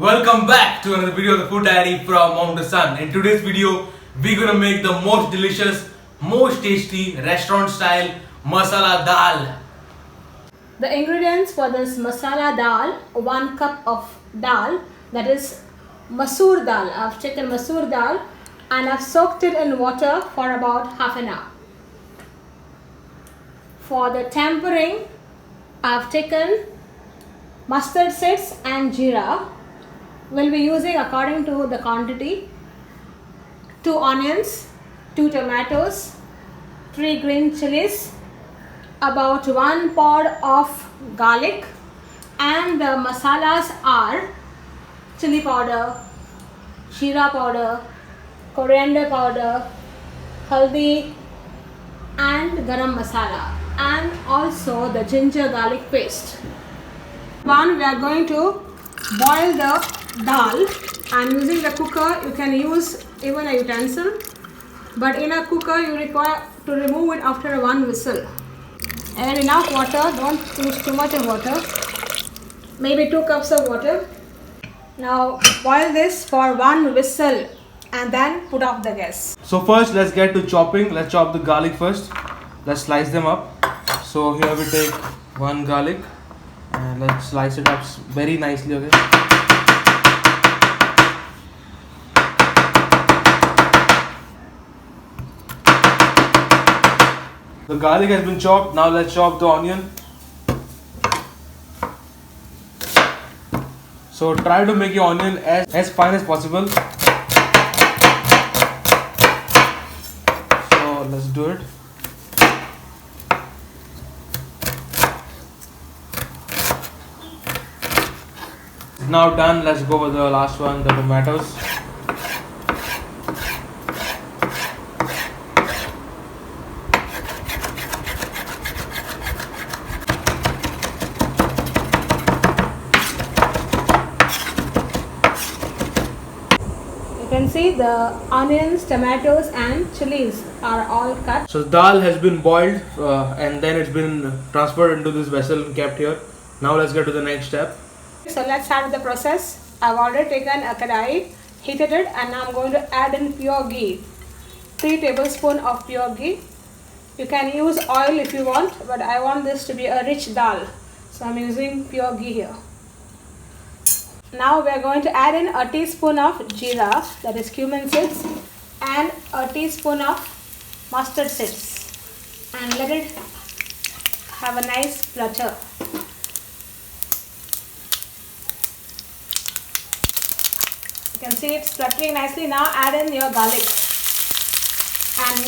Welcome back to another video of the Food Diary from Mom to Son. In today's video, we're gonna make the most delicious, most tasty restaurant style masala dal. The ingredients for this masala dal: 1 cup of dal, that is masoor dal. I've taken masoor dal and I've soaked it in water for about half an hour. For the tempering, I've taken mustard seeds and jeera. We'll be using according to the quantity: 2 onions, 2 tomatoes, 3 green chilies, about 1 pod of garlic, and the masalas are chili powder, jeera powder, coriander powder, haldi, and garam masala, and also the ginger garlic paste. We are going to boil the dal. I'm using the cooker. You can use even a utensil, but in a cooker you require to remove it after 1 whistle. Add enough water, don't use too much of water, maybe 2 cups of water. Now boil this for 1 whistle and then put off the gas. So first, let's get to chopping. Let's chop the garlic first. Let's slice them up. So here we take 1 garlic and let's slice it up very nicely. Okay. The garlic has been chopped. Now let's chop the onion. So try to make your onion as fine as possible. So let's do it. Now done. Let's go with the last one, the tomatoes. You can see the onions, tomatoes and chilies are all cut. So the dal has been boiled and then it's been transferred into this vessel and kept here. Now let's get to the next step. So let's start the process. I've already taken a kadai, heated it, and now I'm going to add in pure ghee. 3 tablespoons of pure ghee. You can use oil if you want, but I want this to be a rich dal, so I'm using pure ghee here. Now we are going to add in a teaspoon of jeera, that is cumin seeds, and a teaspoon of mustard seeds, and let it have a nice flutter. You can see it's fluttering nicely. Now add in your garlic and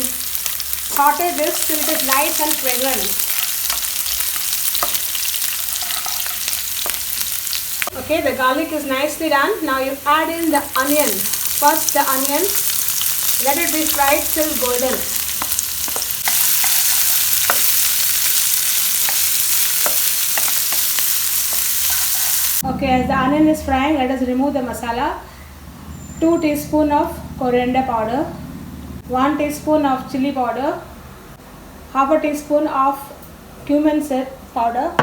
saute this till it is nice and fragrant. Okay, the garlic is nicely done. Now you add in the onion. First the onion, let it be fried till golden. Okay, as the onion is frying, let us remove the masala. 2 teaspoons of coriander powder, 1 teaspoon of chili powder, half a teaspoon of cumin seed powder,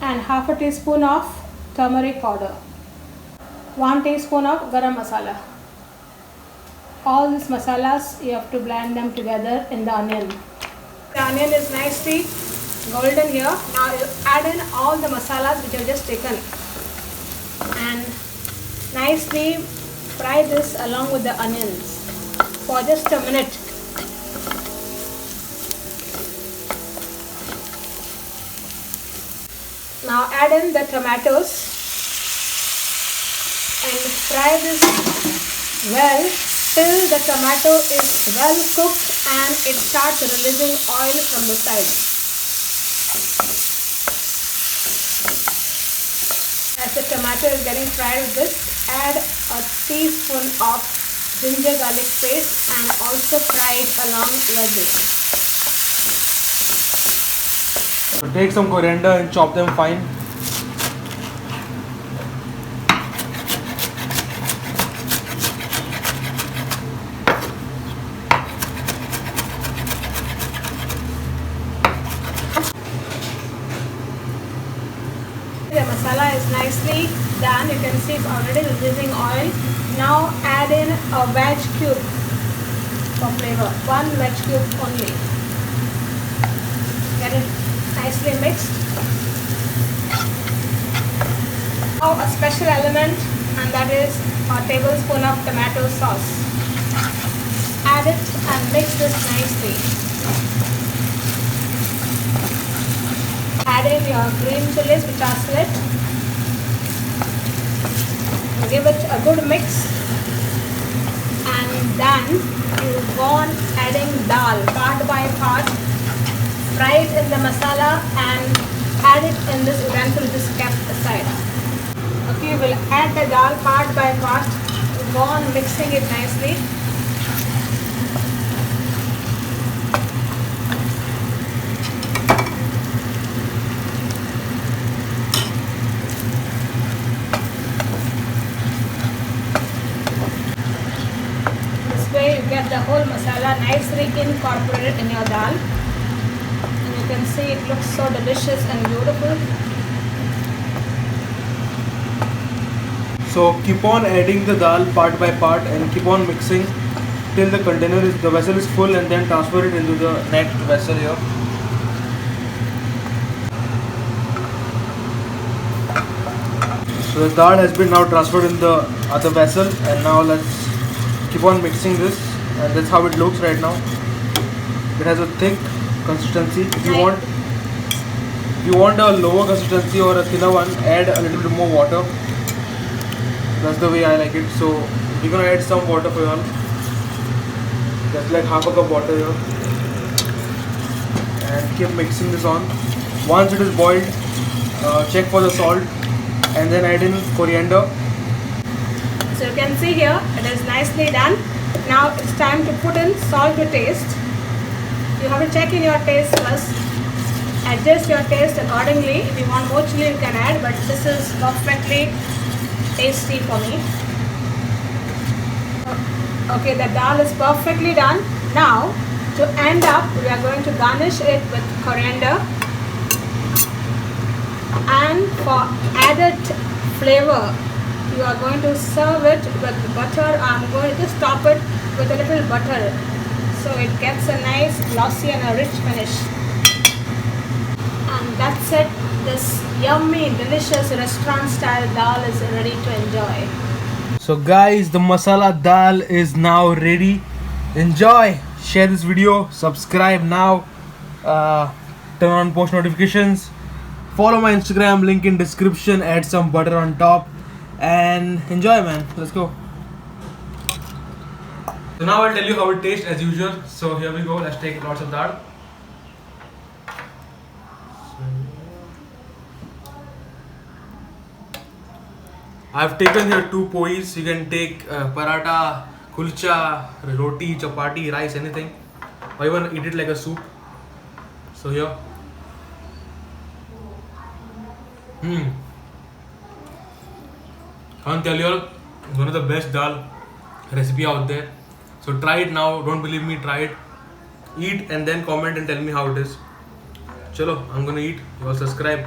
and half a teaspoon of turmeric powder, 1 teaspoon of garam masala. All these masalas, you have to blend them together in the onion. The onion is nicely golden here. Now you add in all the masalas which you have just taken and nicely fry this along with the onions for just a minute. Now add in the tomatoes and fry this well till the tomato is well cooked and it starts releasing oil from the sides. As the tomato is getting fried with this, add a teaspoon of ginger garlic paste and also fry it along with this. So take some coriander and chop them fine. The masala is nicely done. You can see it's already releasing oil. Now add in a veg cube for flavor. One veg cube only. Get it nicely mixed. Now a special element, and that is a tablespoon of tomato sauce. Add it and mix this nicely. Add in your green chilies which are slit. Give it a good mix, and then you go on adding dal part by part. Fry it in the masala and add it in this utensil which is kept aside. Okay, you will add the dal part by part. Go on mixing it nicely. You get the whole masala nicely incorporated in your dal, and you can see it looks so delicious and beautiful. So keep on adding the dal part by part and keep on mixing till the vessel is full, and then transfer it into the next vessel here. So the dal has been now transferred in the other vessel, and now let's keep on mixing this, and that's how it looks right now. It has a thick consistency. If you want a lower consistency or a thinner one, add a little bit more water. That's the way I like it. So we're gonna add some water for you all. That's like half a cup water here, and keep mixing this on. Once it is boiled, check for the salt, and then add in coriander. So you can see here it is nicely done. Now it's time to put in salt to taste. You have to check in your taste first. Adjust your taste accordingly. If you want more chili you can add, but this is perfectly tasty for me. Okay, the dal is perfectly done. Now to end up we are going to garnish it with coriander, and for added flavor you are going to serve it with butter. I'm going to just top it with a little butter so it gets a nice glossy and a rich finish. And that's it. This yummy, delicious restaurant style dal is ready to enjoy. So guys, the masala dal is now ready. Enjoy. Share this video. Subscribe now. Turn on post notifications. Follow my Instagram, link in description. Add some butter on top. And enjoy, man. Let's go. So now I'll tell you how it tastes as usual. So here we go. Let's take lots of dal. I've taken here 2 pois. You can take paratha, kulcha, roti, chapati, rice, anything, or even eat it like a soup. So here. Can't tell you all, one of the best dal recipe out there. So try it now. Don't believe me, try it. Eat and then comment and tell me how it is. Chalo, I'm gonna eat. You all subscribe.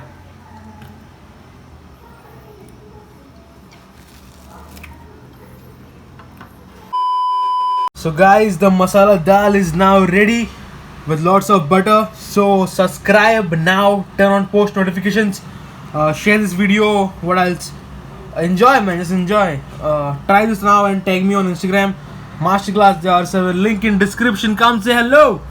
So guys, the masala dal is now ready with lots of butter. So subscribe now, turn on post notifications, share this video. What else? Enjoy, man, just enjoy. Try this now and tag me on Instagram, Masterclass JR7, link in description. Come say hello.